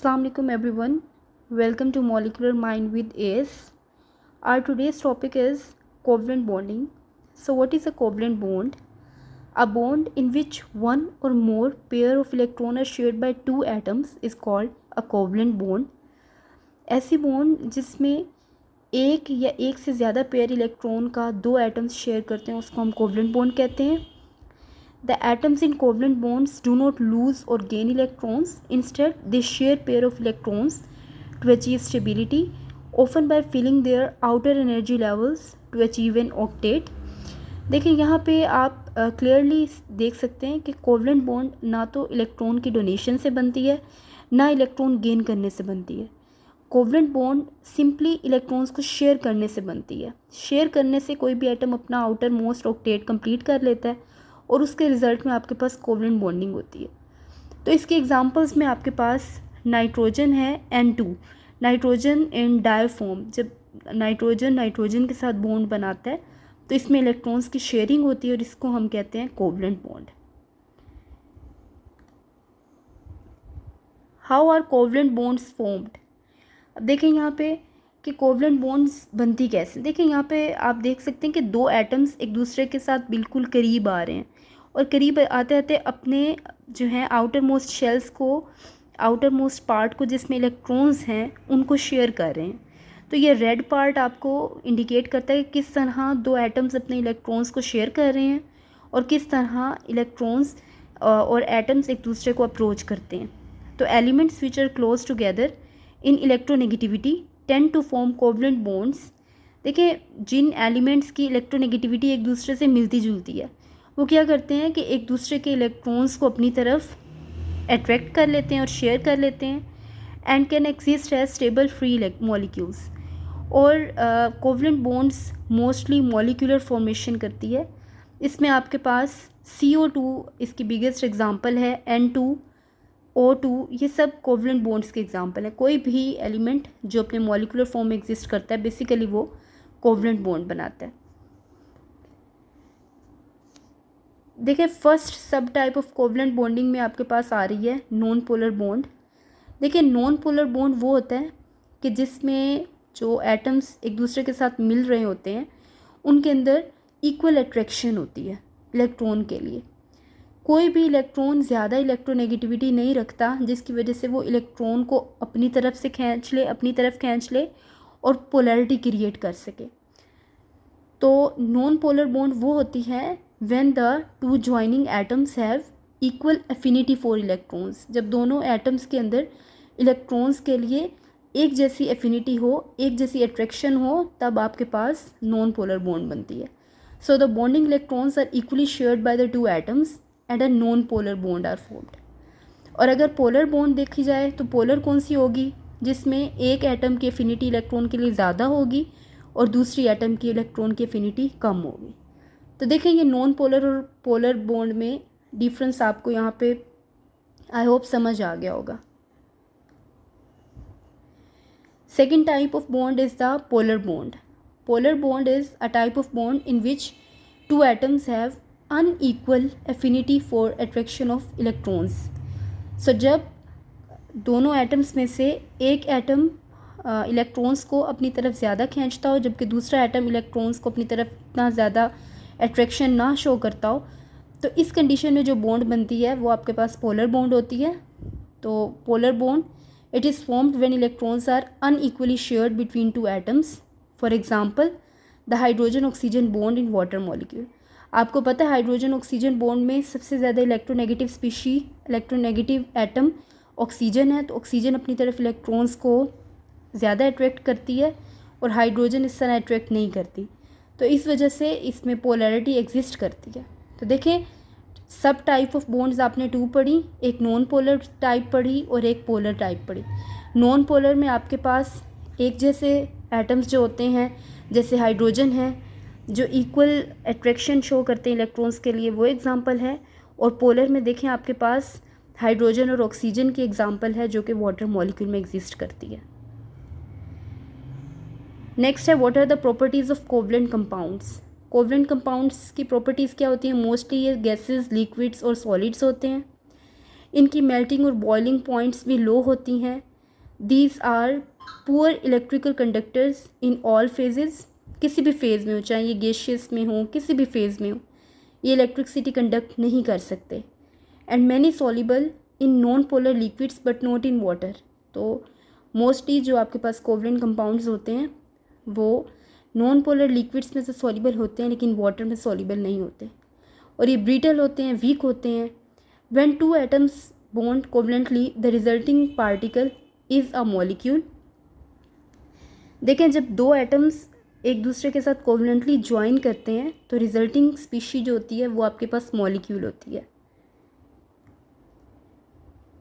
Assalamu alaikum everyone. Welcome to Molecular Mind with AS. Our today's topic is covalent bonding. So what is a covalent bond? A bond in which one or more pair of electrons are shared by two atoms is called a covalent bond. ऐसी bond जिसमें एक या एक से ज़्यादा pair electron का दो atoms share करते हैं उसको हम कोवलेंट बॉन्ड कहते हैं. The atoms in covalent bonds do not lose or gain electrons. Instead, they share pair of electrons to achieve stability, often by filling their outer energy levels to achieve an octet. देखिए यहाँ पे आप clearly देख सकते हैं कि covalent bond ना तो इलेक्ट्रॉन की डोनेशन से बनती है ना इलेक्ट्रॉन गेन करने से बनती है. कोवलेंट बॉन्ड सिंपली इलेक्ट्रॉन्स को शेयर करने से बनती है. शेयर करने से कोई भी एटम अपना आउटर मोस्ट ऑक्टेट कंप्लीट कर लेता है और उसके रिज़ल्ट में आपके पास कोवलेंट बॉन्डिंग होती है. तो इसके एग्जांपल्स में आपके पास नाइट्रोजन है N2, नाइट्रोजन इन डायफॉर्म. जब नाइट्रोजन के साथ बॉन्ड बनाता है तो इसमें इलेक्ट्रॉन्स की शेयरिंग होती है और इसको हम कहते हैं covalent bond. How are covalent bonds formed? अब देखें यहाँ पे कि कोवलेंट बॉन्ड्स बनती कैसे. देखिए यहाँ पे आप देख सकते हैं कि दो एटम्स एक दूसरे के साथ बिल्कुल करीब आ रहे हैं और करीब आते आते अपने जो हैं आउटर मोस्ट शेल्स को, आउटर मोस्ट पार्ट को जिसमें इलेक्ट्रॉन्स हैं उनको शेयर कर रहे हैं. तो ये रेड पार्ट आपको इंडिकेट करता है कि किस तरह दो एटम्स अपने इलेक्ट्रॉन्स को शेयर कर रहे हैं और किस तरह इलेक्ट्रॉन्स और एटम्स एक दूसरे को अप्रोच करते हैं. तो elements which are close together in electronegativity tend to form covalent bonds. देखिए जिन एलिमेंट्स की इलेक्ट्रोनेगेटिविटी एक दूसरे से मिलती जुलती है वो क्या करते हैं कि एक दूसरे के इलेक्ट्रॉन्स को अपनी तरफ अट्रैक्ट कर लेते हैं और शेयर कर लेते हैं and can exist as stable free molecules. और covalent bonds mostly molecular formation करती है. इसमें आपके पास CO2 इसकी बिगेस्ट एग्जांपल है, N2O2, ये सब कोवलेंट बॉन्ड्स के एग्जांपल है. कोई भी एलिमेंट जो अपने मॉलिक्यूलर फॉर्म में एग्जिस्ट करता है बेसिकली वो कोवलेंट बॉन्ड बनाता है. देखिए फर्स्ट सब टाइप ऑफ कोवलेंट बॉन्डिंग में आपके पास आ रही है नॉन पोलर बॉन्ड. देखिए नॉन पोलर बॉन्ड वो होता है कि जिसमें जो एटम्स एक दूसरे के साथ मिल रहे होते हैं उनके अंदर इक्वल अट्रैक्शन होती है इलेक्ट्रॉन के लिए. कोई भी इलेक्ट्रॉन ज़्यादा इलेक्ट्रोनेगेटिविटी नहीं रखता जिसकी वजह से वो इलेक्ट्रॉन को अपनी तरफ से अपनी तरफ खींच ले और पोलैरिटी क्रिएट कर सके. तो नॉन पोलर बॉन्ड वो होती है when the two joining atoms have equal affinity for electrons. जब दोनों एटम्स के अंदर इलेक्ट्रॉन्स के लिए एक जैसी एफिनिटी हो, एक जैसी अट्रैक्शन हो, तब आपके पास नॉन पोलर बॉन्ड बनती है. So the bonding electrons are equally shared by the two atoms and a non polar bond are formed. और अगर पोलर बॉन्ड देखी जाए तो पोलर कौन सी होगी? जिसमें एक एटम की एफिनिटी इलेक्ट्रॉन के लिए ज़्यादा होगी और दूसरी एटम की इलेक्ट्रॉन की एफिनिटी कम होगी. तो देखेंगे नॉन पोलर और पोलर बॉन्ड में डिफरेंस आपको यहाँ पे आई होप समझ आ गया होगा. Second type of bond is the polar bond. Polar bond is a type of bond in which two atoms have unequal affinity for attraction of electrons. So जब दोनों एटम्स में से एक एटम इलेक्ट्रॉन्स को अपनी तरफ ज़्यादा खींचता हो जबकि दूसरा एटम इलेक्ट्रॉन्स को अपनी तरफ इतना ज़्यादा अट्रैक्शन ना शो करता हो, तो इस कंडीशन में जो बॉन्ड बनती है वो आपके पास पोलर बॉन्ड होती है. तो polar bond it is formed when electrons are unequally shared between two atoms. For example the hydrogen oxygen bond in water molecule. आपको पता है हाइड्रोजन ऑक्सीजन बॉन्ड में सबसे ज़्यादा इलेक्ट्रोनेगेटिव एटम ऑक्सीजन है. तो ऑक्सीजन अपनी तरफ इलेक्ट्रॉन्स को ज़्यादा अट्रैक्ट करती है और हाइड्रोजन इस तरह अट्रैक्ट नहीं करती. तो इस वजह से इसमें पोलैरिटी एग्जिस्ट करती है. तो देखें सब टाइप ऑफ बॉन्ड्स आपने टू पढ़ी, एक नॉन पोलर टाइप पढ़ी और एक पोलर टाइप पढ़ी. नॉन पोलर में आपके पास एक जैसे एटम्स जो होते हैं जैसे हाइड्रोजन है जो इक्वल अट्रैक्शन शो करते हैं इलेक्ट्रॉन्स के लिए, वो एग्जांपल है. और पोलर में देखें आपके पास हाइड्रोजन और ऑक्सीजन की एग्जांपल है जो कि वाटर मॉलिक्यूल में एग्जिस्ट करती है. नेक्स्ट है what are the properties of covalent compounds. Covalent compounds की प्रॉपर्टीज़ क्या होती हैं? मोस्टली ये गैसेस, लिक्विड्स और सॉलिड्स होते हैं. इनकी मेल्टिंग और बॉइलिंग पॉइंट्स भी लो होती हैं these are poor electrical conductors in all phases, किसी भी फेज़ में हो, चाहे ये गैसियस में हो, किसी भी फेज़ में हो, ये इलेक्ट्रिसिटी कंडक्ट नहीं कर सकते। And many soluble in non polar liquids but not in water. तो मोस्टली जो आपके पास कोवलेंट कंपाउंड्स होते हैं वो नॉन पोलर लिक्विड्स में से सॉल्युबल होते हैं, लेकिन वाटर में सॉल्युबल नहीं होते, और ये ब्रिटल होते हैं, वीक होते हैं। When two atoms bond covalently the resulting particle is a molecule. देखें, जब दो एटम्स एक दूसरे के साथ कोवलेंटली ज्वाइन करते हैं तो रिजल्टिंग स्पीशी जो होती है वो आपके पास मॉलिक्यूल होती है।